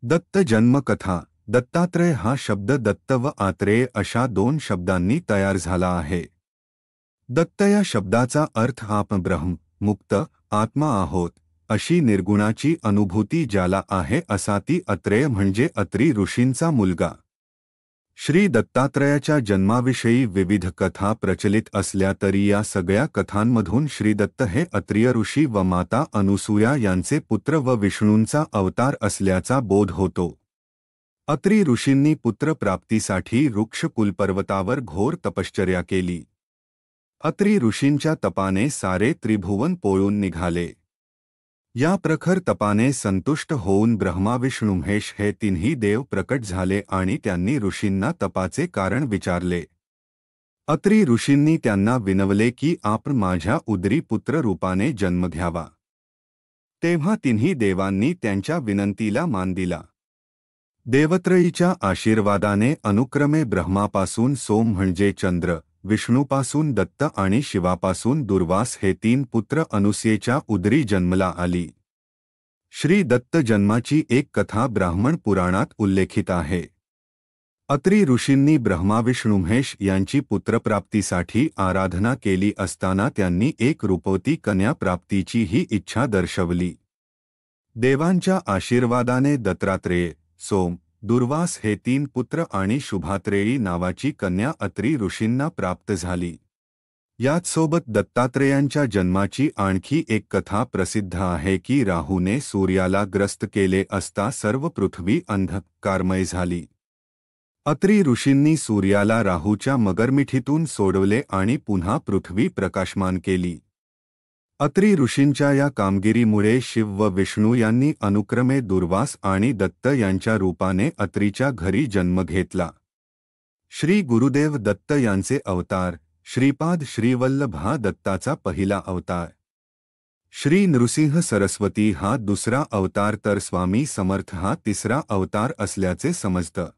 दत्त जन्मकथा. दत्तात्रय हा शब्द दत्त व आत्रेय अशा दोन शब्दांनी तयार झाला आहे. दत्त या शब्दाचा अर्थ आपण ब्रह्म, मुक्त, आत्मा आहोत अशी निर्गुणाची अनुभूती ज्याला आहे असा ती अत्रेय म्हणजे अत्री ऋषींचा मुलगा. श्री दत्तात्रयाच्या जन्माविषयी विविध कथा प्रचलित असल्या तरी या सगळ्या कथांमधून श्रीदत्त हे अत्रिय ऋषी व माता अनुसूया यांचे पुत्र व विष्णूंचा अवतार असल्याचा बोध होतो. अत्री ऋषींनी पुत्रप्राप्तीसाठी वृक्षकुल पर्वतावर घोर तपश्चर्या केली. अत्री ऋषींच्या तपाने सारे त्रिभुवन पोळून निघाले. या प्रखर तपाने संतुष्ट होऊन ब्रह्मा विष्णू महेश हे तिन्ही देव प्रकट झाले आणि त्यांनी ऋषींना तपाचे कारण विचारले. अत्री ऋषींनी त्यांना विनवले की आपण माझ्या उदरी पुत्र रूपाने जन्म घ्यावा. तेव्हा तिन्ही देवांनी त्यांच्या विनंतीला मान दिला. देवत्रयीच्या आशीर्वादाने अनुक्रमे ब्रह्मापासून सोम म्हणजे चंद्र, विष्णूपासून दत्त आणि शिवापासून दुर्वास हे तीन पुत्र अनुसूयेच्या उदरी जन्मला आली. श्री दत्त जन्माची एक कथा ब्राह्मण पुराणात उल्लेखित आहे. अत्री ऋषींनी ब्रह्मा विष्णू महेश यांची पुत्रप्राप्तीसाठी आराधना केली असताना त्यांनी एक रूपवती कन्या प्राप्तीची ही इच्छा दर्शवली. देवांच्या आशीर्वादाने दत्तात्रेय, सोम, दुर्वास हे तीन पुत्र आणि शुभात्रेयी नावाची कन्या अत्री ऋषींना प्राप्त झाली. याचसोबत दत्तात्रेयांच्या जन्माची आणखी एक कथा प्रसिद्ध आहे की राहूने सूर्याला ग्रस्त केले असता सर्व पृथ्वी अंधकारमय झाली. अत्री ऋषींनी सूर्याला राहूच्या मगरमिठीतून सोडवले आणि पुन्हा पृथ्वी प्रकाशमान केली. अत्री ऋषींच्या या कामगिरीमुळे शिव व विष्णू यांनी अनुक्रमे दुर्वास आणि दत्त यांच्या रूपाने अत्रीच्या घरी जन्म घेतला. श्री गुरुदेव दत्त यांचे अवतार. श्रीपाद श्रीवल्लभ हा दत्ताचा पहिला अवतार. श्री नृसिंह सरस्वती हा दुसरा अवतार तर स्वामी समर्थ हा तिसरा अवतार असल्याचे समजतं.